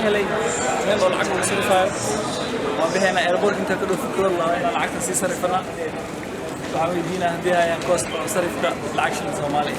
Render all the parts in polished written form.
helay meel oo lacag lagu sarifaayo waan bixinaa airport inta ka dhufto la inaan lacagta sii sarifana waxaan weydiinaa haddii ayaan cost sarifka lacag shilin Soomaali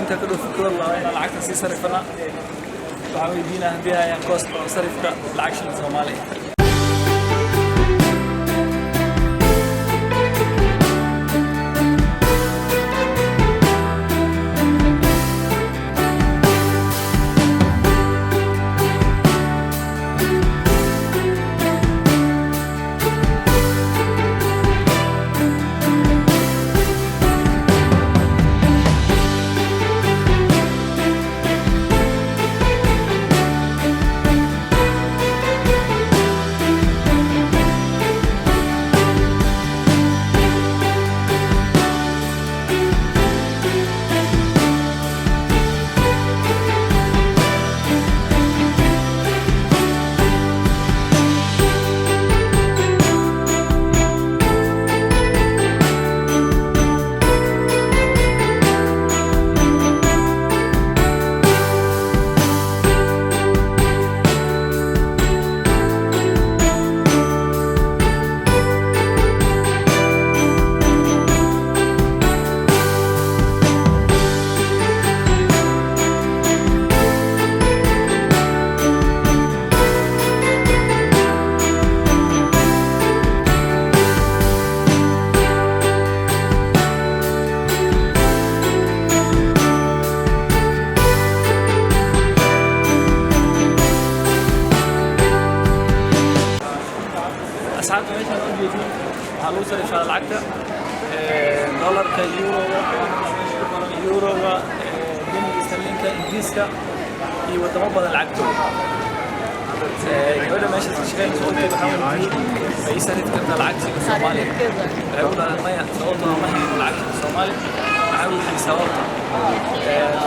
inta ka dhoofi karo la inaan lacagta sii sarifana waxaan weydiinaa haddii ayaan cost oo sarifka lacag shilin Soomaali أصحاب ماشي موجودين على صرف على العكة دولار يورو جنيه استرليني إنجليزي وتمبض العكة يقول ماشي تشغيل صوتي بحاول يصرف كذا العكس الصومالي يقول أنا ما صوتنا ما هي العكس الصومالي بحاول يسوقها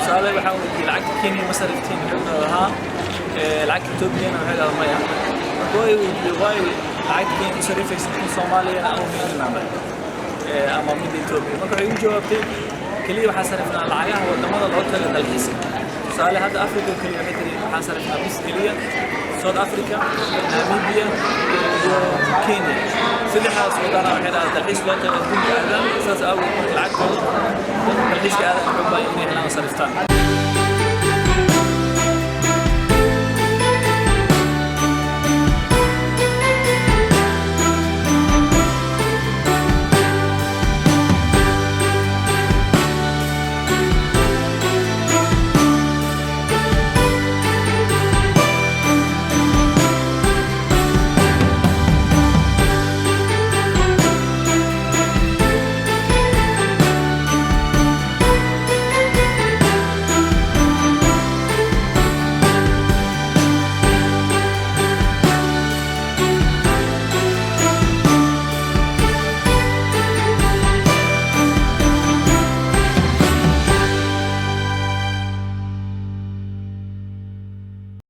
سؤالي بحاول العكس كيني مصرف كيني يقول ها العكس توبيا وهذا ما يعني واي lacag keen sarifaysa Soomaaliya ama Midnimada ama mid Itoobiya marka ay jawaabtay kaliya waxa sarifnaa lacagaha wadamada loo tala dalxiis tusaale hadda Afrika kaliya waxay tiri waxa sarifnaa bis kaliya South Africa Namibia iyo Kenya saddexdaas wadana waxay dalxiis loo tala dunida saas awgeed lacagtooda dalxiiska aad u baahan inay helaan sariftaan